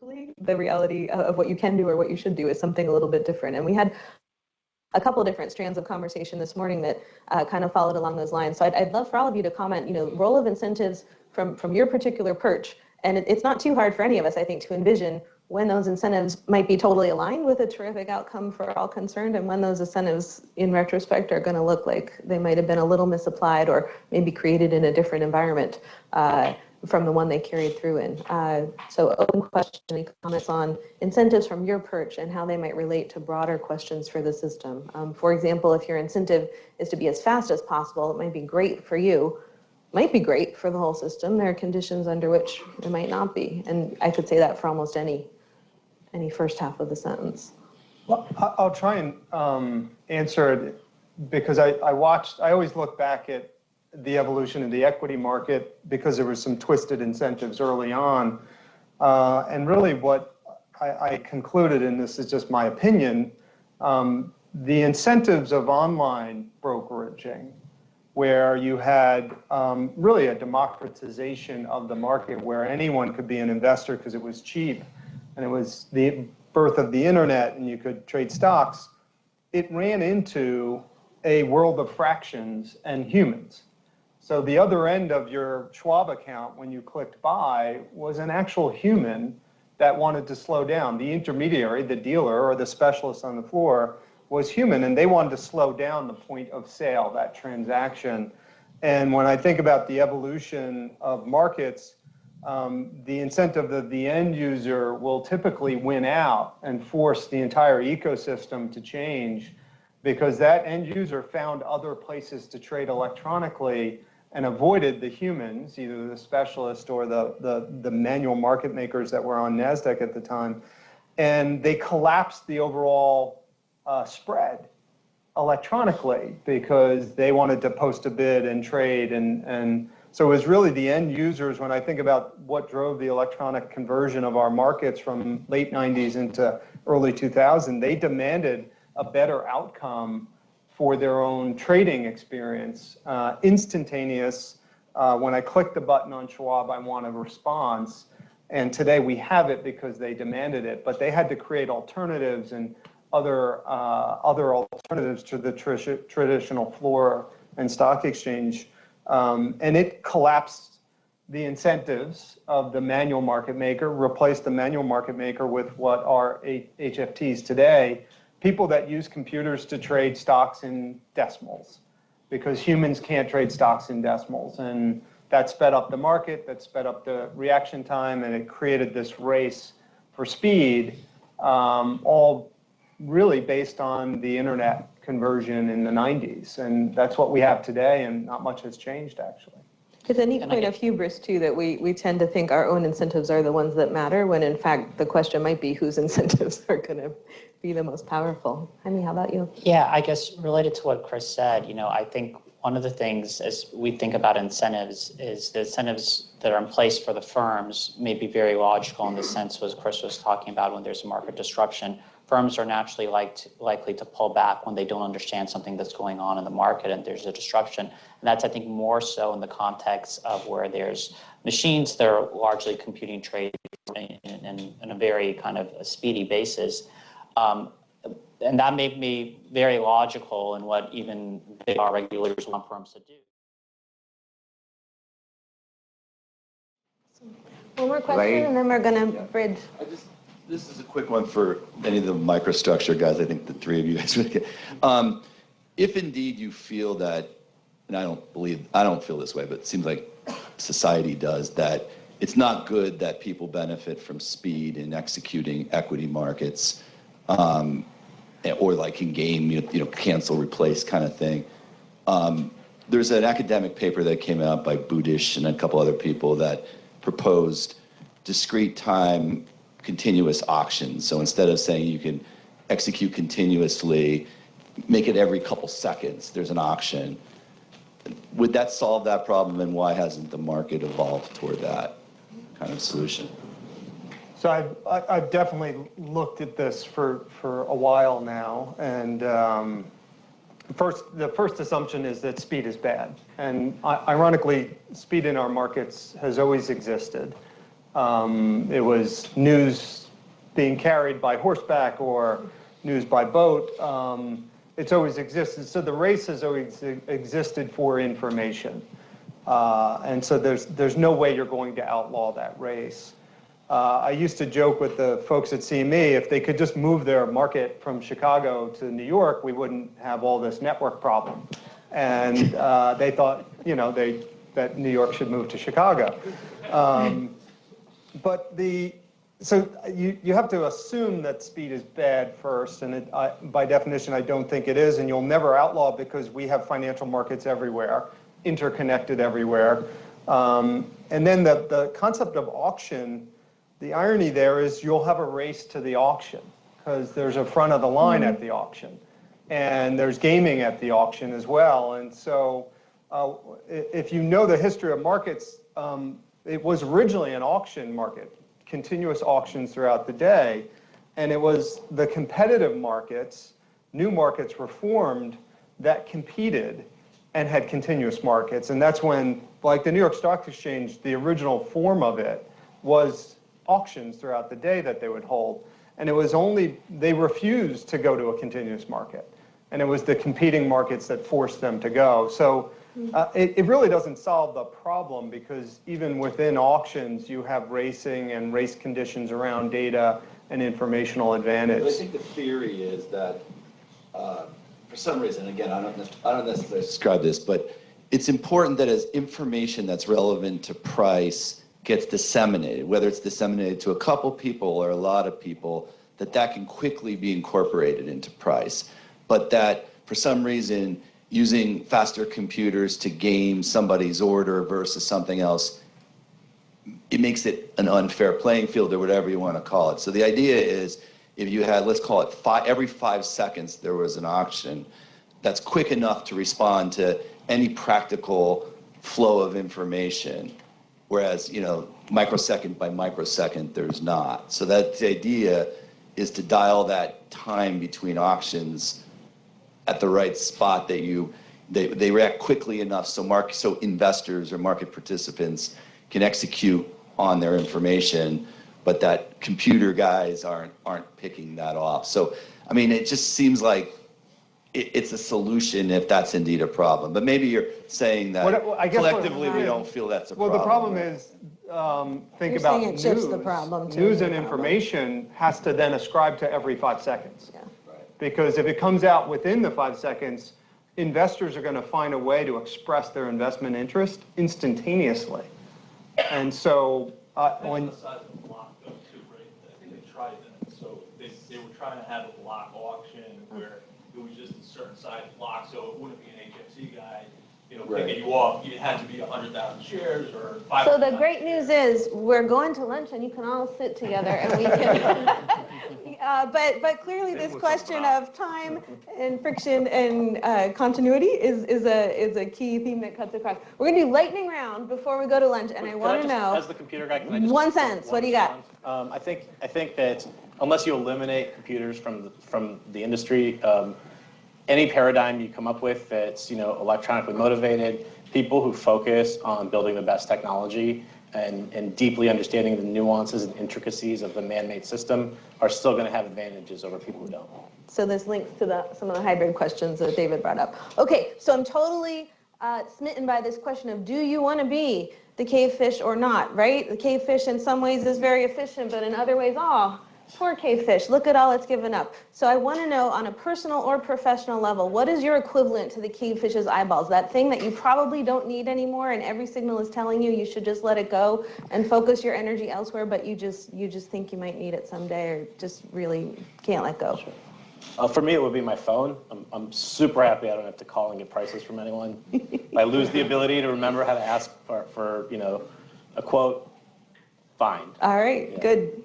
hopefully the reality of what you can do or what you should do is something a little bit different. And we had a couple different strands of conversation this morning that kind of followed along those lines. So I'd love for all of you to comment, role of incentives from your particular perch. And it's not too hard for any of us, I think, to envision when those incentives might be totally aligned with a terrific outcome for all concerned, and when those incentives, in retrospect, are going to look like they might have been a little misapplied or maybe created in a different environment from the one they carried through in. So open question, any comments on incentives from your perch and how they might relate to broader questions for the system. For example, if your incentive is to be as fast as possible, it might be great for you, might be great for the whole system. There are conditions under which it might not be. And I could say that for almost any first half of the sentence. Well, I'll try and answer it because I always look back at the evolution of the equity market because there was some twisted incentives early on. And really what I concluded, and this is just my opinion, the incentives of online brokeraging, where you had really a democratization of the market where anyone could be an investor because it was cheap, and it was the birth of the internet and you could trade stocks, it ran into a world of fractions and humans. So the other end of your Schwab account when you clicked buy was an actual human that wanted to slow down. The intermediary, the dealer or the specialist on the floor was human, and they wanted to slow down the point of sale, that transaction. And when I think about the evolution of markets, the incentive of the end user will typically win out and force the entire ecosystem to change because that end user found other places to trade electronically and avoided the humans, either the specialist or the manual market makers that were on NASDAQ at the time. And they collapsed the overall spread electronically because they wanted to post a bid and trade. And so it was really the end users, when I think about what drove the electronic conversion of our markets from late 90s into early 2000, they demanded a better outcome for their own trading experience, instantaneous. When I click the button on Schwab, I want a response. And today we have it because they demanded it, but they had to create alternatives and other alternatives to the traditional floor and stock exchange. And it collapsed the incentives of the manual market maker, replaced the manual market maker with what are HFTs today, people that use computers to trade stocks in decimals, because humans can't trade stocks in decimals. And that sped up the market, that sped up the reaction time, and it created this race for speed, all really based on the internet conversion in the 90s. And that's what we have today, and not much has changed, actually. It's a neat point of hubris, too, that we tend to think our own incentives are the ones that matter, when in fact the question might be whose incentives are going to be the most powerful. Jaime, how about you? Yeah, I guess related to what Chris said, I think one of the things as we think about incentives is the incentives that are in place for the firms may be very logical in the sense was Chris was talking about when there's a market disruption. Firms are naturally likely to pull back when they don't understand something that's going on in the market and there's a disruption. And that's, I think, more so in the context of where there's machines that are largely computing trades in a very kind of a speedy basis. And that made me very logical in what even our regulators want firms to do. One more question, and then we're going to bridge. This is a quick one for any of the microstructure guys. I think the three of you guys would get. If indeed you feel that, and I don't feel this way, but it seems like society does, that it's not good that people benefit from speed in executing equity markets, or like in game, cancel, replace kind of thing. There's an academic paper that came out by Budish and a couple other people that proposed discrete time continuous auctions. So instead of saying you can execute continuously, make it every couple seconds, there's an auction. Would that solve that problem, and why hasn't the market evolved toward that kind of solution? So I've definitely looked at this for a while now, and the first assumption is that speed is bad. And ironically, speed in our markets has always existed. It was news being carried by horseback or news by boat. It's always existed. So the race has always existed for information. And so there's no way you're going to outlaw that race. I used to joke with the folks at CME, if they could just move their market from Chicago to New York, we wouldn't have all this network problem. And they thought, that New York should move to Chicago. So you have to assume that speed is bad first, and by definition, I don't think it is, and you'll never outlaw because we have financial markets everywhere, interconnected everywhere. And then the concept of auction, the irony there is you'll have a race to the auction because there's a front of the line at the auction, and there's gaming at the auction as well. And so if you know the history of markets, it was originally an auction market, continuous auctions throughout the day, and it was the competitive markets, new markets were formed that competed and had continuous markets. And that's when, like the New York Stock Exchange, the original form of it was auctions throughout the day that they would hold. And it was only, they refused to go to a continuous market. And it was the competing markets that forced them to go. So it really doesn't solve the problem because even within auctions, you have racing and race conditions around data and informational advantage. But I think the theory is that for some reason, again, I don't necessarily describe this, but it's important that as information that's relevant to price gets disseminated, whether it's disseminated to a couple people or a lot of people, that can quickly be incorporated into price. But that for some reason, using faster computers to game somebody's order versus something else, it makes it an unfair playing field or whatever you want to call it. So the idea is if you had, let's call it every 5 seconds there was an auction, that's quick enough to respond to any practical flow of information. Whereas, microsecond by microsecond, there's not. So that the idea is to dial that time between auctions at the right spot that they react quickly enough so investors or market participants can execute on their information, but that computer guys aren't picking that off. So, it just seems like it's a solution if that's indeed a problem. But maybe you're saying that collectively we don't feel that's a problem. Well, the problem is, think about saying it news. shifts the problem to News the and problem. information has to then ascribe to every 5 seconds. Yeah. Because if it comes out within the 5 seconds, investors are going to find a way to express their investment interest instantaneously. And so when... the size of the block though too, right? I think they tried that. So they were trying to have a block auction where it was just a certain size block, so it wouldn't be an HFC guy, picking you off. You had to be 100,000 shares or 500,000. So the great news is we're going to lunch and you can all sit together and we can. But clearly this question of time and friction and continuity is a key theme that cuts across. We're going to do lightning round before we go to lunch, and I want to know. As the computer guy, can I just one sentence. What do you got? I think that unless you eliminate computers from the industry, any paradigm you come up with that's electronically motivated, people who focus on building the best technology and deeply understanding the nuances and intricacies of the man-made system are still going to have advantages over people who don't. So this links to some of the hybrid questions that David brought up. Okay, so I'm totally smitten by this question of do you want to be the cave fish or not, right? The cave fish in some ways is very efficient, but in other ways, poor cave fish, look at all it's given up. So I want to know on a personal or professional level, what is your equivalent to the cave fish's eyeballs? That thing that you probably don't need anymore and every signal is telling you should just let it go and focus your energy elsewhere, but you just think you might need it someday or just really can't let go. For me, it would be my phone. I'm super happy I don't have to call and get prices from anyone. If I lose the ability to remember how to ask for a quote, fine. All right, Yeah. good.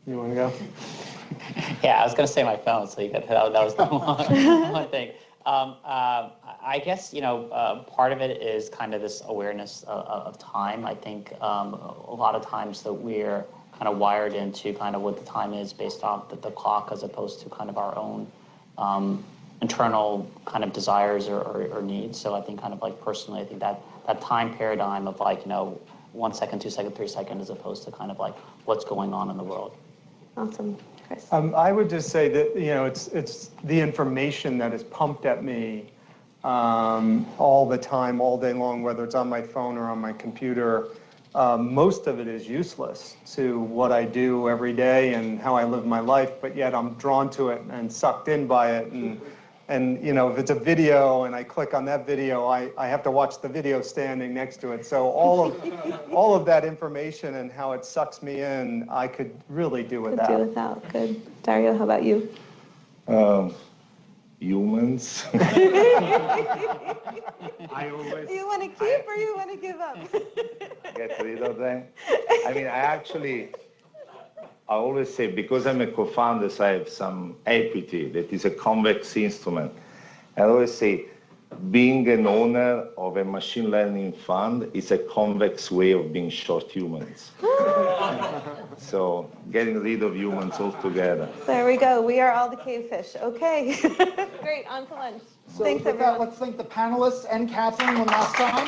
You want to go? Yeah, I was going to say my phone, so that was the one thing. I guess, part of it is kind of this awareness of time. I think a lot of times that we're kind of wired into kind of what the time is based off the clock as opposed to kind of our own internal kind of desires or needs. So I think kind of like personally, I think that time paradigm of like, 1 second, 2 second, 3 second, as opposed to kind of like what's going on in the world. Awesome. Chris? I would just say that, it's the information that is pumped at me all the time, all day long, whether it's on my phone or on my computer. Most of it is useless to what I do every day and how I live my life, but yet I'm drawn to it and sucked in by it. And if it's a video and I click on that video, I have to watch the video standing next to it. So all of that information and how it sucks me in, I could really do Could without. do without. Good. Dario, how about you? Humans. I always You want to keep or you want to give up? get rid of them. I mean, I always say, because I'm a co-founder, so I have some equity that is a convex instrument. I always say, being an owner of a machine learning fund is a convex way of being short humans. So getting rid of humans altogether. There we go. We are all the cavefish. Okay. Great. On to lunch. So Thanks, with that, everyone. let's thank the panelists and Catherine one last time.